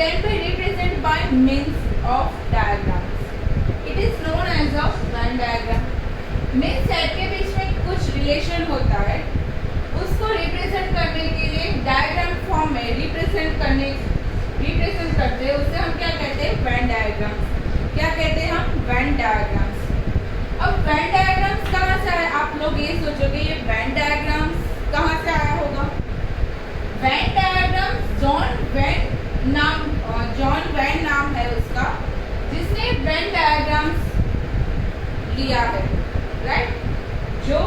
can be represented by means of diagrams. It is known as a Venn diagram. Main set के बीच में कुछ relation होता है, उसको रिप्रेजेंट करने के लिए डायग्राम फॉर्म में रिप्रेजेंट करते हैं, उससे हम क्या कहते हैं? Venn diagrams. क्या कहते हैं हम? Venn diagrams. अब वेन डायग्राम्स कहाँ से आए? आप लोग ये सोचोगे ये वेन डायग्राम्स कहाँ से आया होगा? वेन डायग्राम्स जॉन वेन नाम है उसका, जिसने वेन डायग्राम्स लिया है, राइट? जो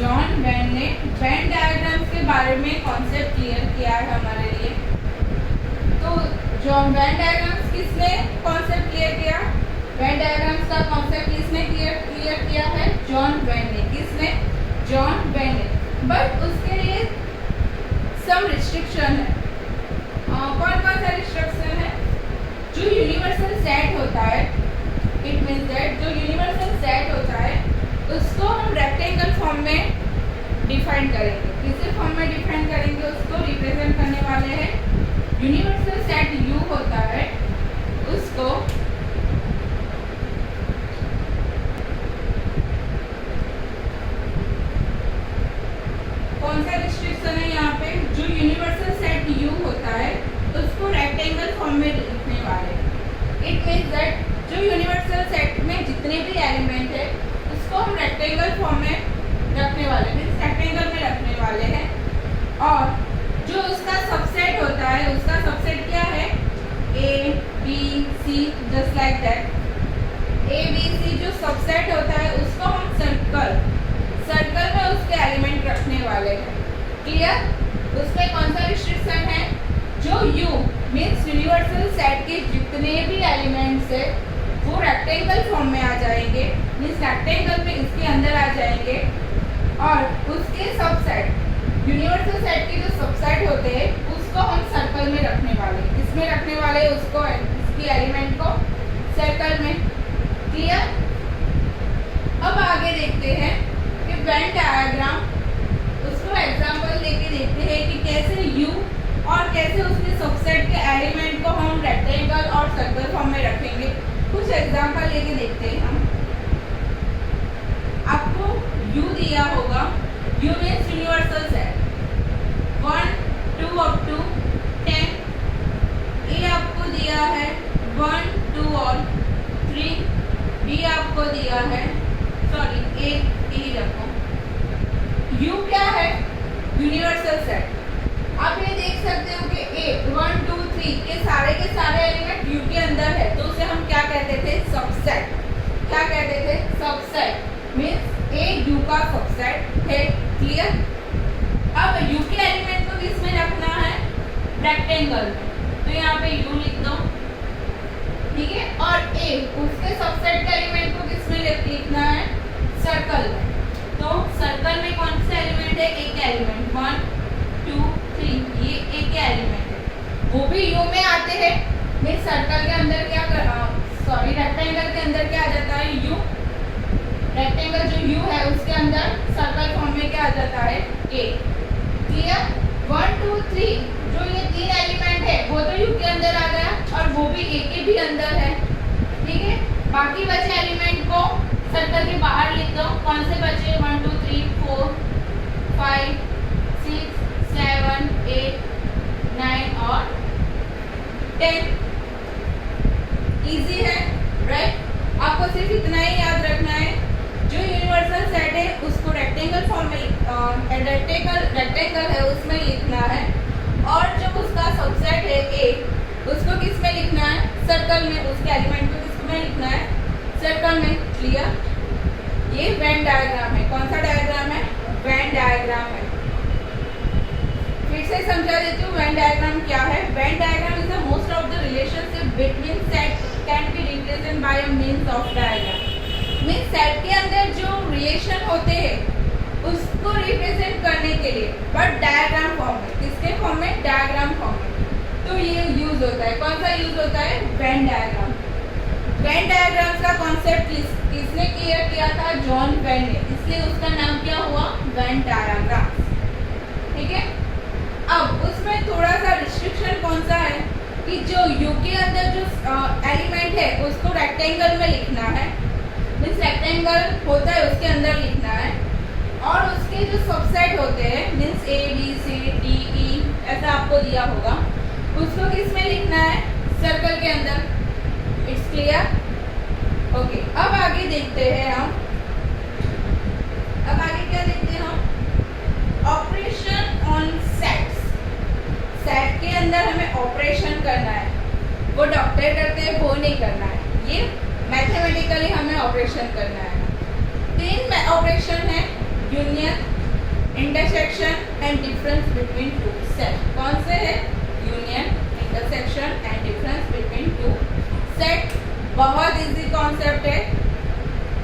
जॉन वेन ने वेन डायग्राम्स के बारे में कॉन्सेप्ट क्लियर किया है हमारे लिए। तो जॉन वेन डायग्राम्स किसने कॉन्सेप्ट क्लियर किया? वेन डायग्राम्स का कॉन्सेप्ट किसने क्लियर किया है? जॉन वेन ने। किसने? जॉन वेन ने। बट उसके लिए सम रिस्ट्रिक्शन है। कौन कौन सा रिस्ट्रिक्शन है? जो यूनिवर्सल सेट होता है, इट मीन्स दैट जो यूनिवर्सल सेट होता है उसको हम रेक्टेंगल फॉर्म में डिफाइन करेंगे। किस फॉर्म में डिफाइन करेंगे? उसको रिप्रेजेंट करने वाले हैं यूनिवर्सल सेट यू होता है, उसको कौन सा रिस्ट्रिक्शन है यहाँ पे? जो यूनिवर्सल सेट यू होता है उसको रेक्टेंगल फॉर्म में लिखने वाले। इट मीन्स दैट जो यूनिवर्सल सेट में जितने भी एलिमेंट है उसको हम रेक्टेंगल फॉर्म में रखने वाले, मीन्स रेक्टेंगल में रखने वाले हैं। और जो उसका सबसेट होता है, उसका सबसेट क्या है? A B C, just like that. A B C जो सबसेट होता है उसको हम सर्कल में उसके एलिमेंट रखने वाले हैं। क्लियर? उसमें कौन सा रिस्ट्रिक्शन है? जो यू मीन्स यूनिवर्सल सेट के जितने भी एलिमेंट्स है वो रेक्टेंगल फॉर्म में आ जाएंगे, मीन्स रेक्टेंगल में इसके अंदर आ जाएंगे। और उसके सबसेट यूनिवर्सल सेट के जो सबसेट होते हैं उसको हम सर्कल में रखने वाले। किसमें रखने वाले? उसको, इसकी एलिमेंट को सर्कल में। क्लियर? अब आगे देखते हैं कि वेन डायग्राम, उसको एग्जांपल लेके देखते हैं कि कैसे यू और कैसे उसके सबसेट के एलिमेंट को हम रेक्टेंगल और सर्कल फॉर्म में रखेंगे। कुछ एग्जांपल लेके देखते हैं हम। आपको U दिया होगा, U means universal set 1 2 up to 10। A आपको दिया है 1 2 और 3। B आपको दिया है, सॉरी A ही रखो। U क्या है? Universal set. आप ये देख सकते हो कि A 1 2 3 के सारे एलिमेंट U के अंदर है, तो उसे हम क्या कहते थे? सबसेट। क्या कहते थे? सबसेट। मीन्स A U का सबसेट है। क्लियर? अब U के एलिमेंट को किस में रखना है? रेक्टेंगल में। तो यहाँ पे U लिख दो, ठीक है? और A उसके सबसेट के एलिमेंट को किस में लिखना है? सर्कल में। तो सर्कल में कौन से एलिमेंट है? एक एलिमेंट 1 2 3, ये एक एलिमेंट है, वो भी यू में आते हैं। मीन्स सर्कल के अंदर क्या सॉरी रेक्टेंगल के अंदर क्या आ जाता है? यू। रेक्टेंगल जो यू है उसके अंदर सर्कल फॉर्म में क्या आ जाता है? ए। क्लियर? 1 2 3 जो ये 3 एलिमेंट है वो तो यू के अंदर आ गया और वो भी ए के भी अंदर है। ठीक है? बाकी बचे एलिमेंट को सर्कल के बाहर लिख दो। कौन से बचे? 1 2 3 4 5 6 7 8 9 और 10। इजी है, राइट? आपको सिर्फ इतना ही याद रखना है, जो यूनिवर्सल सेट है उसको रेक्टेंगल फॉर्म में रेक्टेंगल है उसमें लिखना है, और जो उसका सबसेट है ए उसको किस में लिखना है? सर्कल में। उसके एलिमेंट को किस में लिखना है? सर्कल में। क्लियर? ये वेन डायग्राम है। कौन सा डायग्राम है? वेन डायग्राम है। फिर से समझा देती हूँ वेन डायग्राम क्या है। Venn diagram is the most of the relationship between set can be represent by a means of diagram. Means set के अंदर जो रिलेशन होते हैं उसको रिप्रेजेंट करने के लिए, बट डायग्राम फॉर्म में। किसके फॉर्म में? डायग्राम फॉर्म में। तो ये यूज होता है। कौन सा यूज होता है? Venn diagram. वेन डायग्राम का कॉन्सेप्ट किसने क्लियर किया था? जॉन वेन ने। इसलिए उसका नाम क्या हुआ? Venn diagram. ठीक है? अब उसमें थोड़ा सा रिस्ट्रिक्शन कौन सा है? कि जो यू के अंदर जो एलिमेंट है उसको रेक्टेंगल में लिखना है, मीन्स रेक्टेंगल होता है उसके अंदर लिखना है, और उसके जो सबसेट होते हैं means A B C D E ऐसा आपको दिया होगा, उसको किस में लिखना है, सर्कल के अंदर। It's clear? ओके, अब आगे देखते हैं हम, अब आगे क्या देखते हैं हम, ऑपरेशन ऑन सेट्स। सेट के अंदर हमें ऑपरेशन करना है, वो डॉक्टर करते हैं वो नहीं करना है, ये मैथमेटिकली हमें ऑपरेशन करना है। 3 ऑपरेशन है, union, intersection and difference between two set. कौन से है? Union, intersection and difference between two set. बहुत इजी कॉन्सेप्ट है,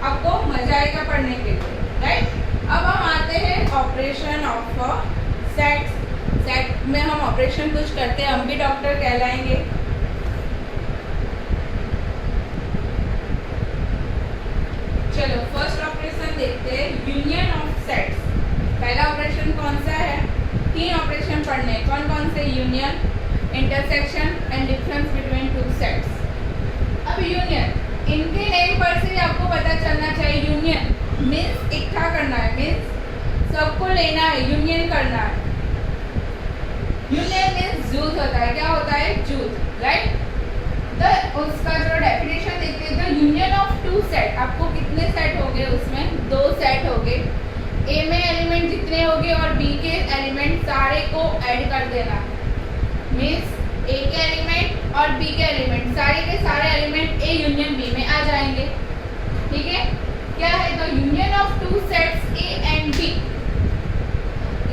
आपको मजा आएगा पढ़ने के लिए, राइट? अब हम आते हैं ऑपरेशन ऑफ सेट। सेट में हम ऑपरेशन कुछ करते हैं, हम भी डॉक्टर कहलाएंगे। चलो फर्स्ट ऑपरेशन देखते हैं, यूनियन ऑफ सेट्स। पहला ऑपरेशन कौन सा है? 3 ऑपरेशन पढ़ने, कौन कौन से? Union, intersection and difference between two sets. अब यूनियन, इनके नेम पर से आपको पता चलना चाहिए, यूनियन मीन्स इकट्ठा करना है, मीन्स सबको लेना है, यूनियन करना है। यूनियन मीन्स जूथ होता है, क्या होता है? जूथ, राइट? तो उसका जो डेफिनेशन देखते हैं, तो यूनियन ऑफ 2 सेट, आपको कितने सेट हो गए उसमें? 2 सेट हो गए। ए में एलिमेंट जितने हो गए और बी के एलिमेंट सारे को ऐड कर देना, मीन्स ए के एलिमेंट और बी के एलिमेंट सारे के सारे एलिमेंट ए यूनियन बी में आ जाएंगे, ठीक है? क्या है? तो union of 2 sets A and B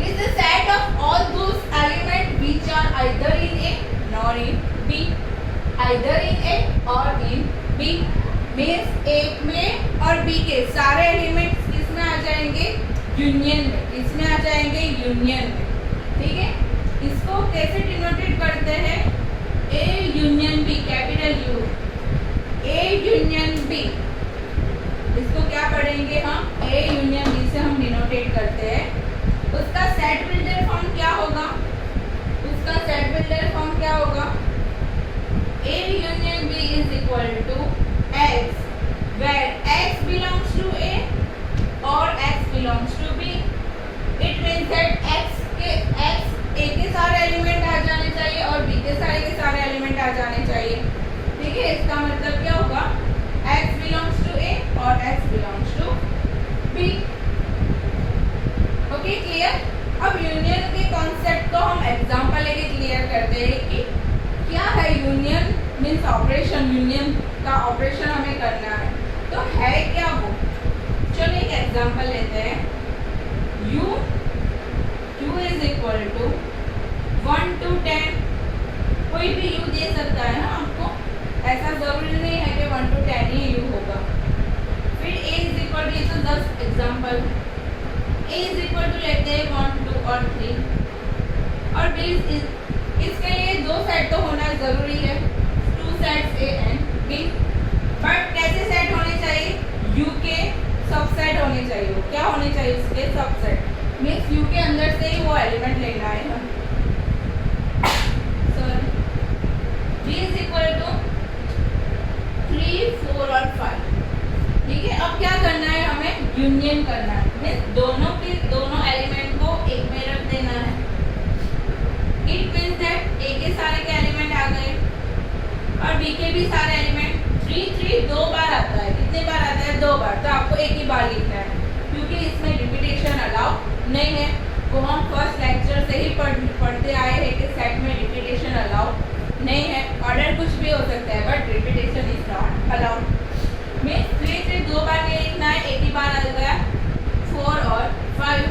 is the set of all those elements which are either in A nor in B, either in A or in B, means A में और B के सारे एलिमेंट्स किसमें आ जाएंगे? Union में। किसमें आ जाएंगे? Union में, ठीक है? इसको कैसे डिनोटेट करते हैं? A union B, capital U, A union B। इसको क्या पढ़ेंगे हम? A यूनियन B से हम डिनोटेट करते हैं। उसका सेट बिल्डर फॉर्म क्या होगा? उसका सेट बिल्डर फॉर्म क्या होगा? A union B is equal to X, where X belongs to A और X belongs to B. It means that A के सारे एलिमेंट आ जाने चाहिए और B के सारे एलिमेंट आ जाने चाहिए, ठीक है? इसका मतलब क्या होगा? X belongs to A और X belongs to B। Okay, clear? अब यूनियन के कॉन्सेप्ट को हम एग्जांपल लेके क्लियर करते हैं कि क्या है यूनियन मीन्स ऑपरेशन। यूनियन का ऑपरेशन हमें करना है, तो है क्या वो? चलो एक एग्जांपल लेते हैं। U is equal to 1 to 10, कोई भी U दे सकता है ना आपको, ऐसा जरूरी नहीं है कि 1 to 10 ही U होगा। फिर A इज इक्वल टू, ये तो 10 example, A is equal to लेते हैं 1, 2 और 3, और B इसके लिए 2 सेट तो होना जरूरी है, 2 sets A and B। But कैसे सेट होने चाहिए? U के सबसेट होने चाहिए। वो क्या होने चाहिए? उसके सबसेट, मीन्स U के अंदर से ही वो एलिमेंट लेना है हम। Sorry, B is equal to 3, 4 और 5, ठीक है? अब क्या करना है? हमें यूनियन करना है, मीन्स दोनों एलिमेंट को एक में रख देना है। इट मीन्स दैट ए के सारे के एलिमेंट आ गए और बी के भी सारे एलिमेंट। 3 2 बार आता है, कितने बार आता है? 2 बार, तो आपको एक ही बार लिखना है क्योंकि इसमें रिपीटेशन अलाउ नहीं है। वो हम फर्स्ट लेक्चर से ही पढ़ते आए हैं कि सेट में रिपीटेशन अलाउ नहीं है। ऑर्डर कुछ भी हो सकता है but repetition is not allowed. में 3 से 2 बार नहीं लिखना है, एक ही बार आ गया 4 और 5।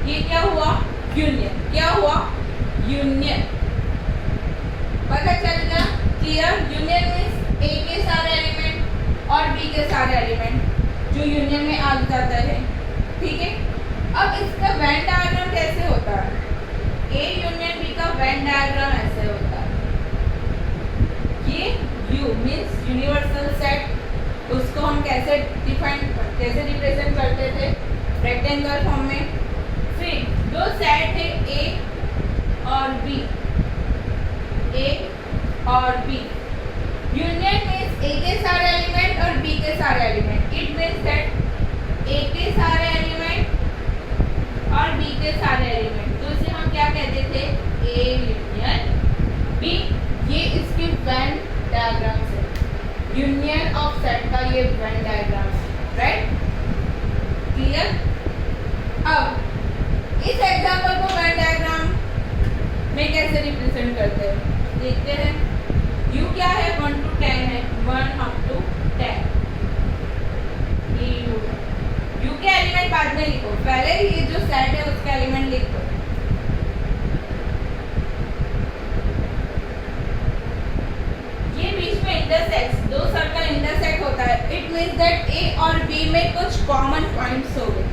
ये क्या हुआ? यूनियन। क्या हुआ? यूनियन। पता चल गया? क्लियर? यूनियन मीन्स ए के सारे एलिमेंट और बी के सारे एलिमेंट जो यूनियन में आ जाता है, ठीक है? अब इसका वेन डायग्राम कैसे होता है? ए यूनियन बी का वेन डायग्राम ऐसे होता है। ये U मीन्स यूनिवर्सल सेट, उसको हम कैसे रिप्रेजेंट करते थे? रेक्टेंगल फॉर्म में। फिर दो सेट है A और B, A और बी। यूनियन मीन्स ए के सारे एलिमेंट और बी के सारे एलिमेंट। इट मीन्स दैट ए के सारे एलिमेंट और बी के सारे एलिमेंट, तो इसे हम क्या कहते थे, ए यूनियन बी। ये इसकी वेन डायग्राम है, यूनियन ऑफ सेट का ये वेन डायग्राम है, राइट, क्लियर। अब इस एग्जांपल को वेन डायग्राम में कैसे रिप्रेजेंट करते हैं देखते हैं। U क्या है, 1 to 10 है, 1 up to 10 ये U है। U के एलिमेंट बाद में लिखो, पहले ये जो सेट है उसके एलिमेंट लिखो। ये बीच में इंटरसेक्ट, दो सर्कल इंटरसेक्ट होता है, इट मीन्स दैट A और B में कुछ कॉमन पॉइंट्स हो गए,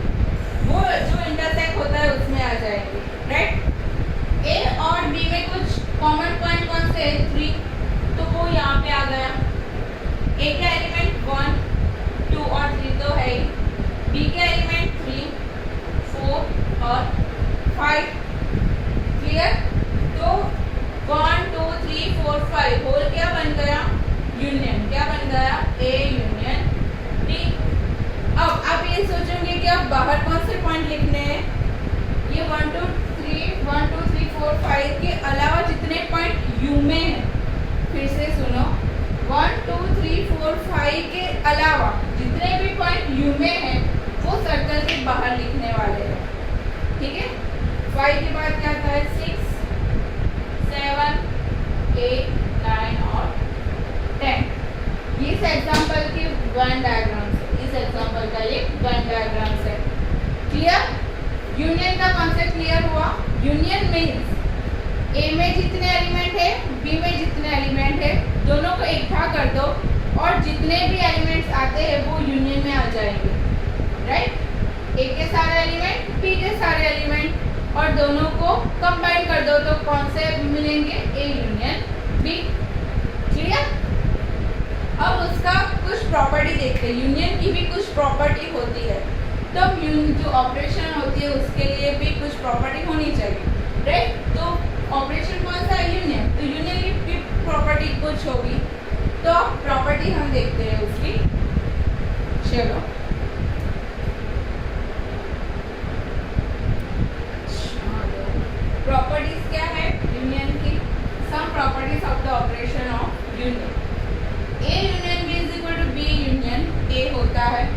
वो जो इंटरसेक्ट होता है उसमें आ जाएंगे, राइट। A और B में कुछ कॉमन पॉइंट कौन से है, 3, तो वो यहाँ पे आ गया। A का एलिमेंट 1, 2 और 3 तो है ही, B के एलिमेंट 3, 4 और 5, क्लियर। तो 1 2 3 4 5 होल क्या बन गया, यूनियन, क्या बन गया, A यूनियन B। अब आप ये सोचोगे कि अब बाहर कौन से पॉइंट लिखने हैं, ये 1 2 3 4 5 के अलावा जितने पॉइंट यू में हैं, फिर से सुनो, 1 2 3 4 5 के अलावा जितने भी पॉइंट यू में हैं वो सर्कल के बाहर लिखने वाले हैं, ठीक है। 5 के बाद क्या आता है, 6 7 8 9 और 10। इस एग्जांपल की वेन डायग्राम से, इस एग्जांपल का ये वेन डायग्राम से, क्लियर। यूनियन का कॉन्सेप्ट क्लियर हुआ। यूनियन मीन्स ए में जितने एलिमेंट है, बी में जितने एलिमेंट है, दोनों को इकट्ठा कर दो और जितने भी एलिमेंट्स आते हैं वो यूनियन में आ जाएंगे, राइट। ए के सारे एलिमेंट, बी के सारे एलिमेंट और दोनों को कंबाइन कर दो तो कौन से मिलेंगे, ए यूनियन बी, क्लियर। अब उसका कुछ प्रॉपर्टी देखते हैं, यूनियन की भी कुछ प्रॉपर्टी होती है, तो जो ऑपरेशन होती है उसके लिए भी कुछ प्रॉपर्टी होनी चाहिए, राइट। तो ऑपरेशन कौन सा है, यूनियन, तो यूनियन की भी प्रॉपर्टी कुछ होगी, तो प्रॉपर्टी हम देखते हैं उसकी। चलो प्रॉपर्टीज क्या है यूनियन की, some properties of the operation of union. A union B is equal to B union A होता है,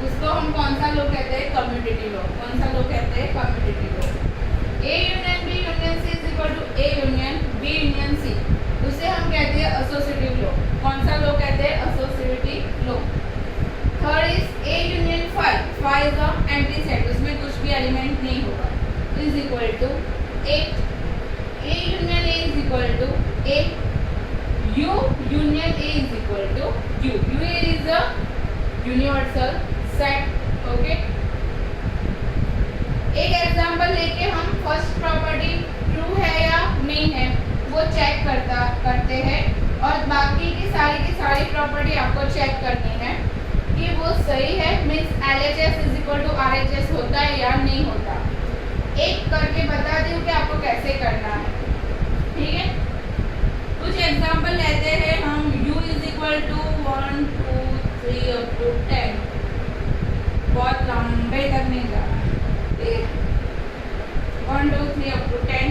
उसको हम कौन सा लॉ कहते हैं, कम्यूटेटिव लॉ। कौन सा लॉ कहते हैं, commutative law. A union B union C is equal to A union B union C, उसे हम कहते हैं एसोसिएटिव लॉ। कौन सा लॉ कहते हैं, associative law. Third is A union five is a empty set, उसमें कुछ भी एलिमेंट नहीं होगा, is equal to A union A is equal to A, U union A is equal to U, U is a universal set, okay. एक example लेके हम first property true है या नहीं है वो चेक करते हैं और बाकी की सारी प्रॉपर्टी आपको चेक करनी है कि वो सही है, means LHS is equal to RHS होता है या नहीं होता। एक करके बता दूं कि आपको कैसे करना है, ठीक है। कुछ एग्जांपल लेते हैं हम, U is equal to 1 2 3 up to 10, बहुत लंबे तक नहीं जाना, ठीक है। 1 2 3 up to 10,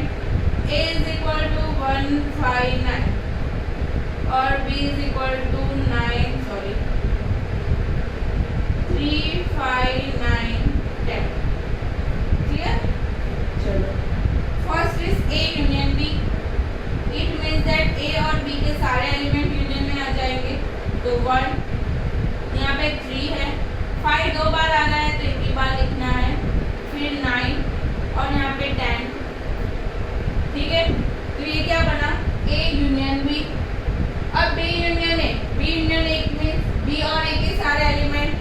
A is equal to 1 5 9 और B is equal to 9 3 5 9 10, clear. चलो first is A union B, it means that A और B के सारे एलिमेंट यूनियन में आ जाएंगे, तो 1 यहाँ पे 3 है, 5 दो बार आ रहा है तो एक ही बार लिखना है, फिर 9 और यहाँ पे 10, ठीक है। तो ये क्या बना, A यूनियन B। अब B union A means B और A के सारे एलिमेंट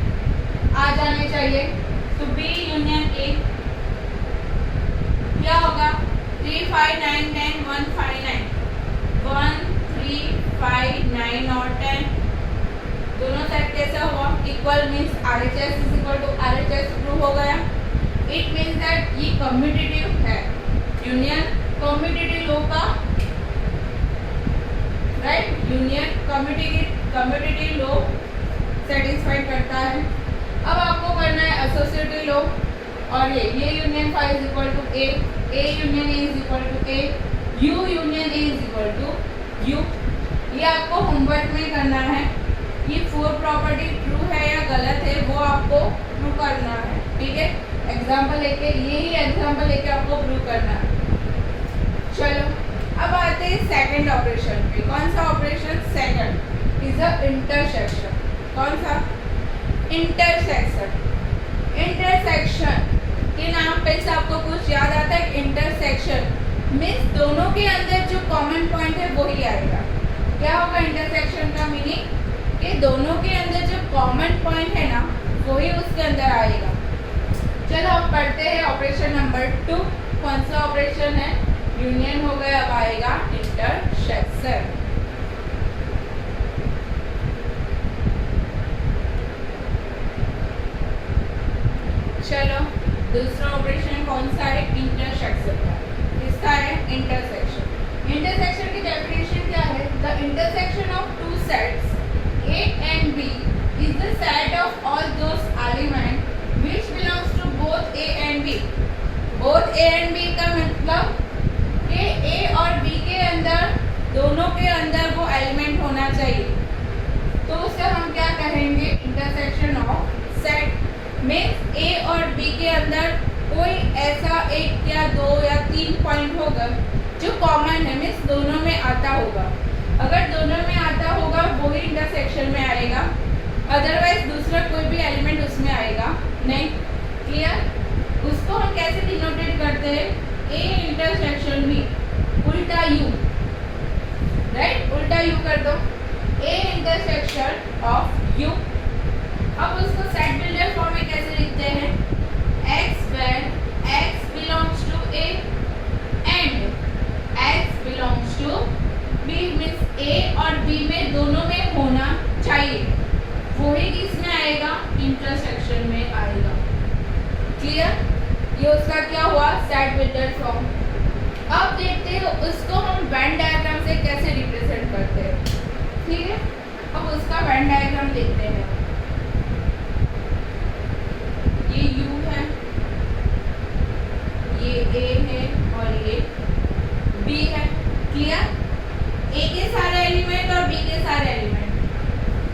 आ जाने चाहिए, तो B यूनियन A क्या होगा, 3 5 9 10 1 5 9, 1 3 5 9 और 10, दोनों सेट कैसे हुआ, equal means RHS is equal to RHS prove हो गया। इट मीन्स दैट ये कम्यूटेटिव है, यूनियन कम्यूटेटिव लॉ का right, union commutative law satisfy करता है। अब आपको करना है एसोसिएटिव लॉ, और ये union phi is equal to A union A is equal to A, U union A is equal to U. ये आपको होमवर्क में करना है। ये 4 प्रॉपर्टी ट्रू है या गलत है वो आपको प्रूव करना है, ठीक है। एग्जाम्पल लेके, यही एग्जाम्पल लेके आपको प्रूव करना है। चलो अब आते हैं सेकंड ऑपरेशन पे। कौन सा operation? Second is a intersection. कौन सा? इंटरसेक्शन। इंटरसेक्शन के नाम पे से आपको कुछ याद आता है? इंटरसेक्शन मीन्स दोनों के अंदर जो कॉमन पॉइंट है वही आएगा। क्या होगा इंटरसेक्शन का मीनिंग? कि दोनों के अंदर जो कॉमन पॉइंट है ना वही उसके अंदर आएगा। चलो अब पढ़ते हैं ऑपरेशन नंबर 2। कौन सा ऑपरेशन है? यूनियन हो गया, अब आएगा इंटरसेक्शन। चलो दूसरा ऑपरेशन कौन सा है? इंटरसेक्शन का। इसका है इंटरसेक्शन। इंटरसेक्शन की डेफिनेशन क्या है? The intersection of two sets A and B is the set of all those elements which belongs to both A and B. Both A and B का मतलब कि A और B के अंदर, दोनों के अंदर वो एलिमेंट होना चाहिए। तो उसे हम क्या कहेंगे? Intersection of set. Means A और B के अंदर कोई ऐसा 1 या 2 या 3 पॉइंट होगा जो कॉमन है, मीन्स दोनों में आता होगा। अगर दोनों में आता होगा वो ही इंटरसेक्शन में आएगा, अदरवाइज दूसरा कोई भी एलिमेंट उसमें आएगा नहीं। क्लियर? उसको हम कैसे डिनोटेट करते हैं? ए इंटरसेक्शन बी, उल्टा यू, राइट, उल्टा यू कर दो। A intersection of U. अब उसको सेट बिल्डर फॉर्म में कैसे लिखते हैं? X where x belongs to A and x belongs to B, means A और बी में दोनों में होना चाहिए, वही किसमें आएगा? इंटरसेक्शन में आएगा। क्लियर? ये उसका क्या हुआ? Set builder form. अब देखते हैं उसको हम वेन डायग्राम से कैसे रिप्रेजेंट करते हैं, ठीक है। अब उसका वेन डायग्राम देखते हैं। ये U है, ये A है और ये B है। क्लियर? ए के सारे एलिमेंट और बी के सारे एलिमेंट,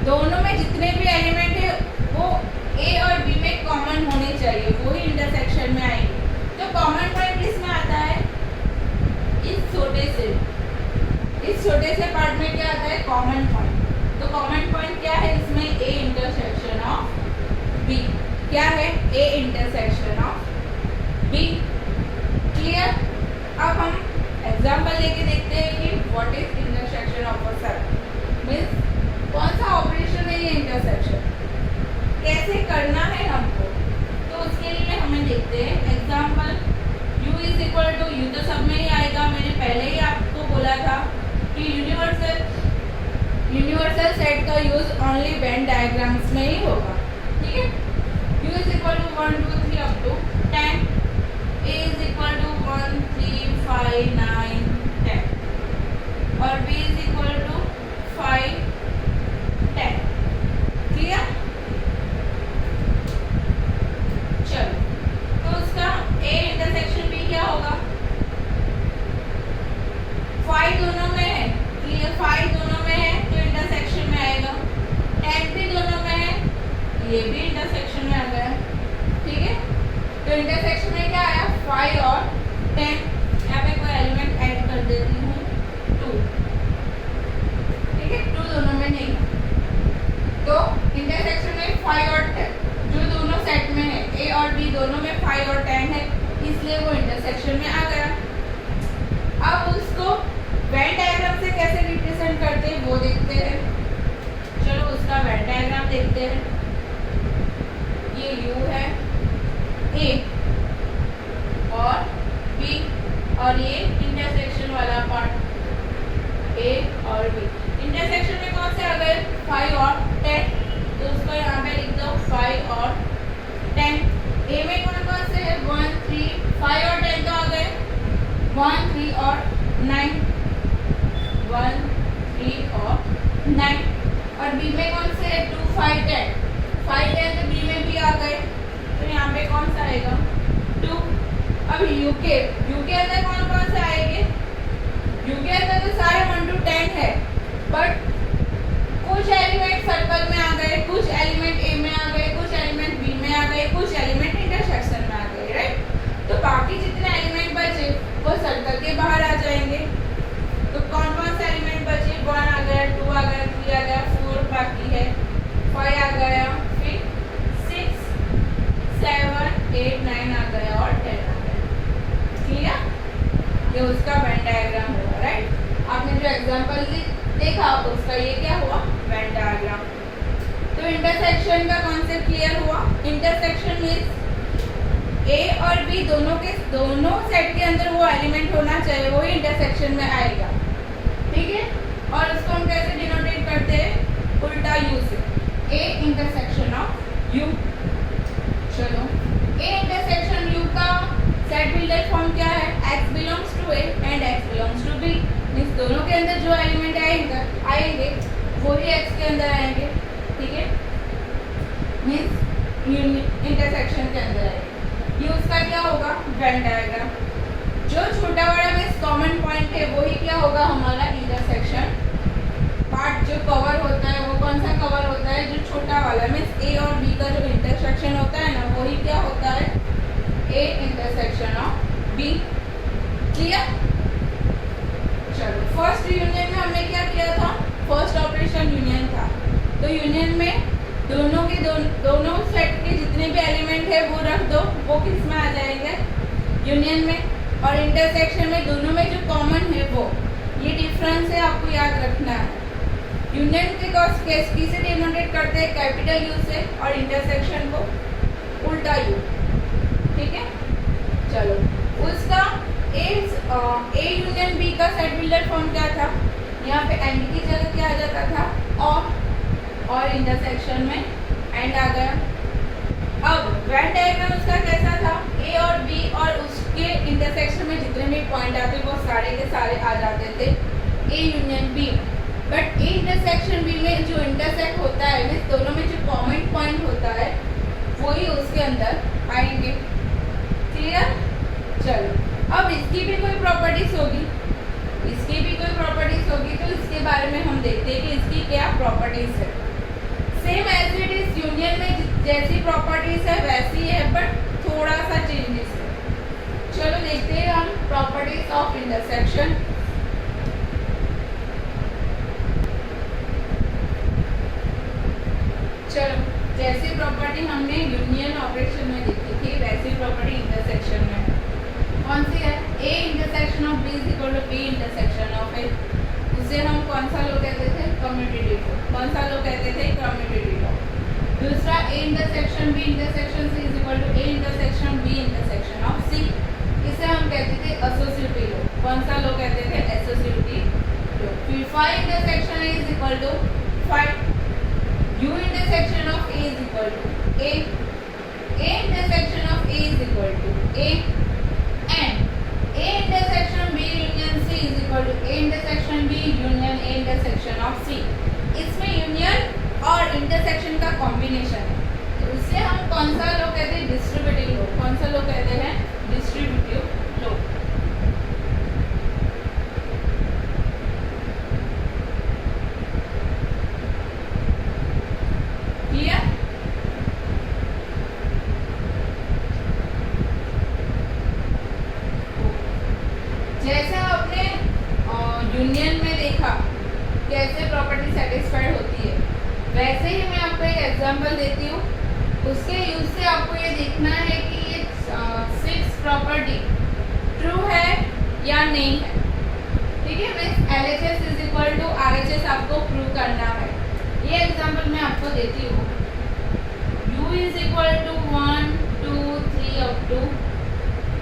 दोनों में जितने भी एलिमेंट है वो ए और बी में कॉमन होने चाहिए, वो ही इंटरसेक्शन में आएंगे। तो कॉमन पॉइंट किसमें आता है? इस छोटे से पार्ट में क्या आता है? Common point. तो कॉमन पॉइंट क्या है इसमें? A intersection of B. क्या है? A intersection of B. Clear? अब हम एग्जाम्पल लेके देखते हैं कि what is intersection of a set. Means कौन सा ऑपरेशन है ये इंटरसेक्शन, कैसे करना है हमको, तो उसके लिए हमें देखते हैं example. U is equal to, U तो सब में ही आएगा, मैंने पहले ही आपको बोला था कि यूनिवर्सल सेट का यूज ओनली वेन डायग्राम्स में ही होगा, ठीक है। U is equal to 1 2 3 up to 10, A is equal to 1 3 5 9 10 और B is equal to 5 10। Clear? चलो तो उसका A इंटरसेक्शन B क्या होगा? 5 दोनों में है, क्लियर, 5 दोनों में है तो इंटरसेक्शन में आएगा। 10 भी दोनों में है, ये भी इंटरसेक्शन में आ गया, ठीक है। तो इंटरसेक्शन में क्या आया? 5 और 10। यहाँ पे कोई एलिमेंट ऐड कर देती हूँ 2, ठीक है, 2 दोनों में नहीं है। तो इंटरसेक्शन में 5 और 10 जो दोनों सेट में है, ए और बी दोनों में 5 और 10 है, इसलिए वो इंटरसेक्शन में आ गया। अब उसको वेन डायग्राम से कैसे रिप्रेजेंट करते हैं वो देखते हैं। चलो उसका वेन डायग्राम देखते हैं। ये U है, A और B और ये इंटरसेक्शन वाला पार्ट A और B। इंटरसेक्शन में कौन से आ गए? 5 और 10, तो उसको यहाँ पे लिख दो 5 और 10। A में कौन कौन से है? 1 3 5 और 10 तो आ गए, 1 3 और 9, 1 3 9 और बी में कौन से है 2 5 10 5 10 तो बी में भी आ गए, तो यहाँ पे कौन सा आएगा 2। अब यूके अंदर कौन कौन से आएंगे, यूके अंदर तो सारे 1 to 10 है, बट कुछ एलिमेंट सर्कल में आ गए, कुछ एलिमेंट ए में आ गए, कुछ एलिमेंट बी में आ गए, कुछ एलिमेंट इंटरसेक्शन में आ गए, राइट। तो बाकी जितने एलिमेंट बचे वो सर्कल के बाहर आ जाएंगे। तो कौन कौन से एलिमेंट बचे 1 आ गया, 2 आ गया, 3 आ गया, 4 बाकी है, 5 आ गया, फिर 6 7 8 9 आ गया और 10 आ गया। क्लियर, ये उसका वेन डायग्राम होगा, राइट। आपने जो एग्जांपल देखा उसका ये क्या हुआ वेन डायग्राम। तो इंटरसेक्शन का कॉन्सेप्ट क्लियर हुआ। इंटरसेक्शन मींस ए और बी दोनों सेट के अंदर वो एलिमेंट होना चाहिए, वो ही इंटरसेक्शन में आएगा, ठीक है। और उसको हम कैसे डिनोटेट करते हैं, उल्टा यू से, ए इंटरसेक्शन ऑफ यू। चलो, ए इंटरसेक्शन यू का सेट बिल्डर फॉर्म क्या है, x belongs to A and x belongs to b। Means दोनों के अंदर जो एलिमेंट आएंगे वो ही x के अंदर आएंगे, ठीक है। मींस इंटरसेक्शन के अंदर आएंगे। ये उसका क्या होगा वेन डायग्राम। जो छोटा बड़ा मींस कॉमन पॉइंट है वही क्या होगा हमारा इंटरसेक्शन पार्ट। जो कवर होता है वो कौन सा कवर होता है, जो छोटा वाला मींस ए और बी का जो इंटरसेक्शन होता है ना, वही क्या होता है A intersection of B. Clear. चलो, फर्स्ट यूनियन में हमने क्या किया था, फर्स्ट ऑपरेशन यूनियन था। तो यूनियन में दोनों सेट के जितने भी एलिमेंट है वो रख दो, वो किस में आ जाएंगे यूनियन में। और इंटरसेक्शन में दोनों में जो कॉमन है वो, ये डिफरेंस है आपको याद रखना है। यूनियन के केस किसे डिनोटेट करते हैं कैपिटल यू से, और इंटरसेक्शन को उल्टा यू, ठीक है। चलो, उसका ए यूनियन बी का सेट बिल्डर फॉर्म क्या था, यहाँ पे एंड की जगह क्या आ जाता था और इंटरसेक्शन में एंड आ गया। अब वेन डायग्राम उसका कैसा था, ए और बी और उसके इंटरसेक्शन में जितने भी पॉइंट आते वो सारे के सारे आ जाते थे A union B. But A intersection B में जो इंटरसेक्ट होता है मीन्स दोनों में जो कॉमन पॉइंट होता है वही उसके अंदर आएंगे। क्लियर। चलो, अब इसकी भी कोई प्रॉपर्टीज होगी, तो इसके बारे में हम देखते हैं कि इसकी क्या प्रॉपर्टीज है। Same as it is union में जैसी प्रॉपर्टीज है वैसी है, बट थोड़ा सा चेंजेस है। चलो देखते हैं हम प्रॉपर्टीज ऑफ इंटरसेक्शन। चलो, जैसी प्रॉपर्टी हमने यूनियन ऑपरेशन में देखी थी वैसी प्रॉपर्टी इंटरसेक्शन में है। कौन सी है, A intersection of B is equal to B intersection of A. उसे हम कौन सा लो कहते थे, कम्यूटेटिव लो। कौन सा लो कहते थे, कम्यूटेटिव लो। दूसरा, A intersection B intersection C is equal to A intersection B intersection of C. इसे हम कहते थे एसोसिएटिव लो। कौन सा लो कहते थे, एसोसिएटिव लो। फिर phi intersection A is equal to phi. U intersection of A is equal to A. A intersection of A is equal to A. And A intersection B union C is equal to A intersection B union A intersection of C. इसमें union और intersection का combination है, तो उससे हम कौन सा लो कहते हैं, डिस्ट्रीब्यूटिव लो। कौन सा लो कहते हैं, डिस्ट्रीब्यूटिव लो। जैसा आपने यूनियन में देखा कैसे प्रॉपर्टी सेटिस्फाइड होती है, वैसे ही मैं आपको एक एग्जांपल देती हूँ। उसके यूज से आपको ये देखना है कि ये 6 प्रॉपर्टी ट्रू है या नहीं है, ठीक है। Means LHS is equal to RHS आपको प्रूव करना है। ये एग्जांपल मैं आपको देती हूँ। U is equal to 1 2 3 up to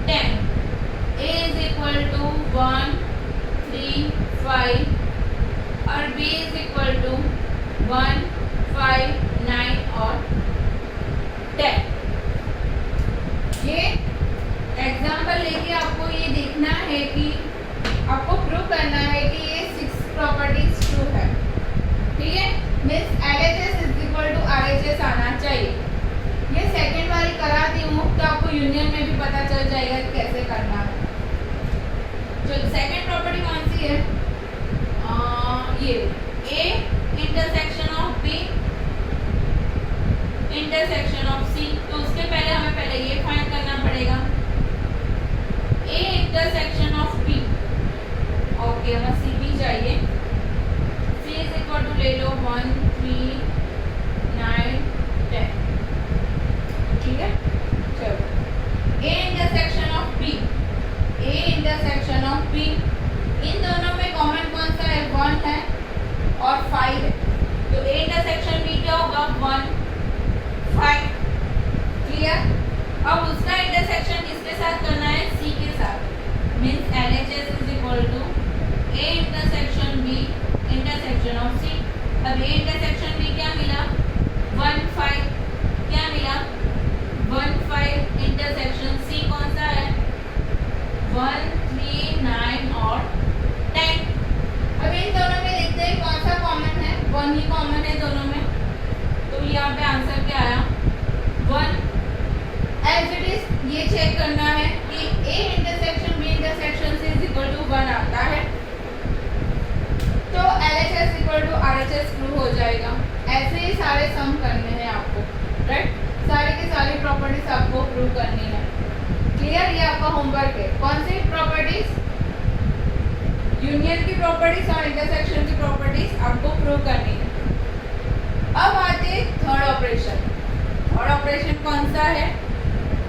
10, A is equal to 1 3 5 और B is equal to 1 5 9 और 10। ये एग्जाम्पल लेके आपको ये देखना है कि आपको प्रूव करना है कि ये 6 प्रॉपर्टीज ट्रू है, ठीक है। अब उसका इंटरसेक्शन किसके साथ करना है, सी के साथ, means LHS is equal to A intersection B intersection of C. अब ए इंटरसेक्शन बी क्या मिला, 1 5, क्या मिला 1 5 इंटरसेक्शन सी कौन सा है, 1 3 9 और 10। अब इन दोनों में देखते हैं कौन सा कॉमन है, 1 ही कॉमन है दोनों में, तो यहाँ पे आंसर क्या आया 1। एज इट इज ये चेक करना है कि ए इंटरसेक्शन बी इंटरसेक्शन से इज इक्वल टू 1 आता है, तो LHS equal to RHS prove हो जाएगा। ऐसे ही सारे सम करने हैं आपको, राइट, सारी की सारी प्रॉपर्टीज आपको प्रूव करनी है। क्लियर, ये आपका होमवर्क है। कौन सी प्रॉपर्टीज, यूनियन की प्रॉपर्टीज और इंटरसेक्शन की प्रॉपर्टीज आपको प्रूव करनी है। अब आते थर्ड ऑपरेशन। थर्ड ऑपरेशन कौन सा है,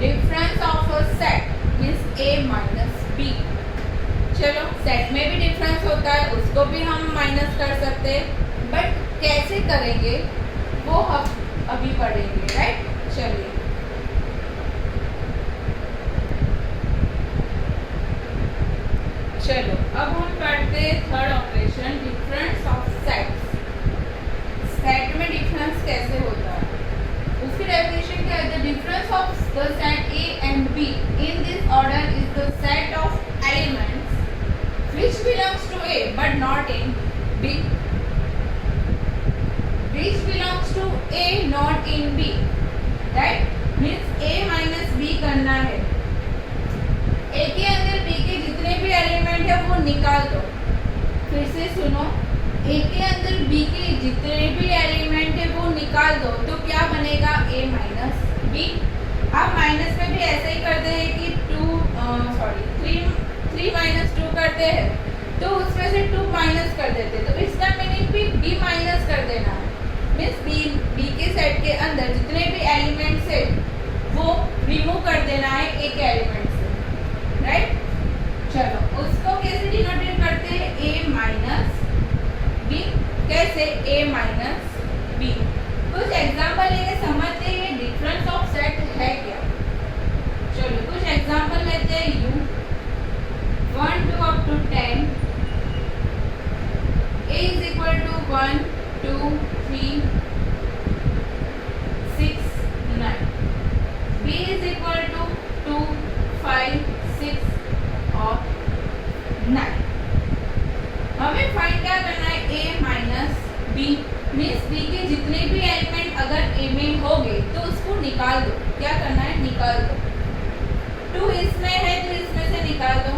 difference of a set means A minus B। चलो, सेट में भी डिफरेंस होता है, उसको भी हम माइनस कर सकते हैं, बट कैसे करेंगे वो हम अभी पढ़ेंगे, राइट। चलिए, चलो अब हम पढ़ते हैं third operation, difference of sets. Set में डिफरेंस कैसे होता है, उसकी डेफिनेशन क्या है, the difference of the set A and B in this order is the set of elements which belongs to A but not in B, which belongs to A not in B, right, means A minus B करना है। A के अंदर B के जितने भी element है वो निकाल दो। फिर से सुनो, A के अंदर B के जितने भी एलिमेंट है वो निकाल दो, तो क्या बनेगा A माइनस B। आप माइनस में भी ऐसे ही करते हैं कि 3 माइनस 2 करते हैं, तो उसमें से 2 माइनस कर देते, तो इसका मीनिंग भी B माइनस कर देना है, मीन्स B के सेट के अंदर जितने भी एलिमेंट्स है वो रिमूव कर देना है एक एलिमेंट से, राइट। चलो, उसको कैसे डिनोटेट करते हैं, A माइनस B। कैसे, A माइनस B। कुछ एग्जाम्पल लेके समझते हैं डिफरेंस ऑफ सेट है क्या। चलो, कुछ एग्जाम्पल लेते हैं। U 1 2 up to 10, A is equal to 1 2 3 6 9, B is equal to 2 5 6 और 9। हमें फाइंड क्या करना है, A minus B, means B के जितने भी एलिमेंट अगर A में हो गए तो उसको निकाल दो। क्या करना है, निकाल दो। 2 इसमें है तो इसमें से निकाल दो,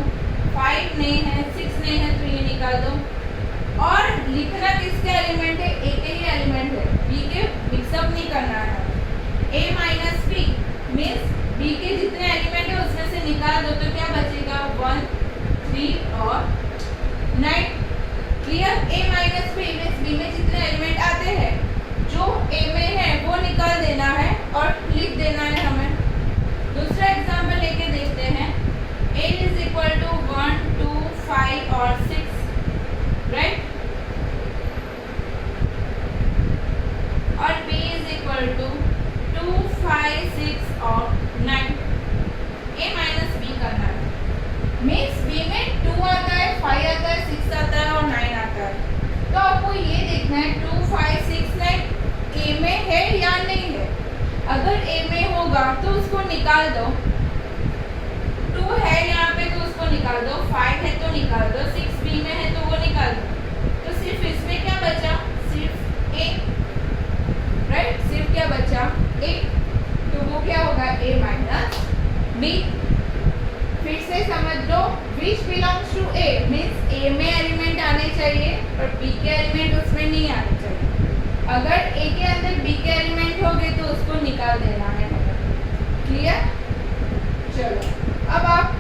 5 नहीं है, 6 नहीं है तो ये निकाल दो। और लिखना किसके एलिमेंट है, A के ही एलिमेंट है, B के मिक्सअप नहीं करना है। A minus B means B के जितने एलिमेंट है उसमें से निकाल दो, तो क्या बचेगा 1 3 और 9। Clear, A minus B means B में जितने एलिमेंट आते हैं जो A में है वो निकाल देना है और लिख देना है हमें। दूसरा एग्जाम्पल लेके देखते हैं। A इज इक्वल टू 1 2 5 और 6, राइट, और B इज इक्वल टू 2 5 6 और 9। A माइनस B करना है, मीन्स B में 2 आता है, 5 आता है, 6 आता है और 9 आता है। तो आपको ये देखना है 2 5 6 9 A में है या नहीं है। अगर A में होगा तो उसको निकाल दो, 2 है यहाँ पे तो उसको निकाल दो, 5 है तो निकाल दो, 6 B में है तो वो निकाल दो। तो सिर्फ इसमें क्या बचा, सिर्फ A, राइट, सिर्फ क्या बचा A, तो वो क्या होगा A माइनस B। फिर से समझ लो, which belongs to A means A में एलिमेंट आने चाहिए पर B के एलिमेंट उसमें नहीं आने चाहिए। अगर A के अंदर B के एलिमेंट हो गए तो उसको निकाल देना है। क्लियर, चलो अब आप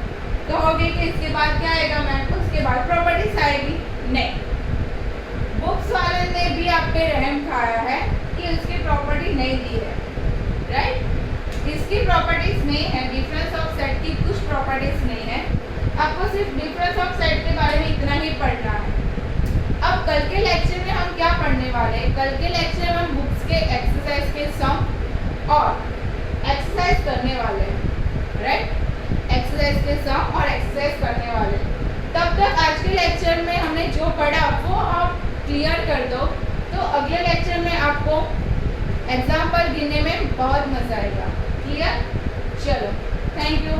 कहोगे कि इसके बाद क्या आएगा मैम, उसके बाद प्रॉपर्टीज आएगी। नहीं, बुक्स वाले ने भी आप पे रहम खाया है कि उसकी प्रॉपर्टी नहीं दी है, राइट। इसकी प्रॉपर्टीज नहीं है, डिफरेंस ऑफ सेट की कुछ प्रॉपर्टीज नहीं है, आपको सिर्फ डिफरेंस ऑफ सेट के बारे में इतना ही पढ़ना है। अब कल के लेक्चर में हम क्या पढ़ने वाले हैं, कल के लेक्चर में हम बुक्स के एक्सरसाइज के सम और एक्सरसाइज करने वाले हैं। राइट, एक्सरसाइज के सम और एक्सरसाइज करने वाले। तब तक आज के लेक्चर में हमने जो पढ़ा वो आप क्लियर कर दो, तो अगले लेक्चर में आपको एग्जाम्पल गिनने में बहुत मजा आएगा। क्लियर? चलो, थैंक यू।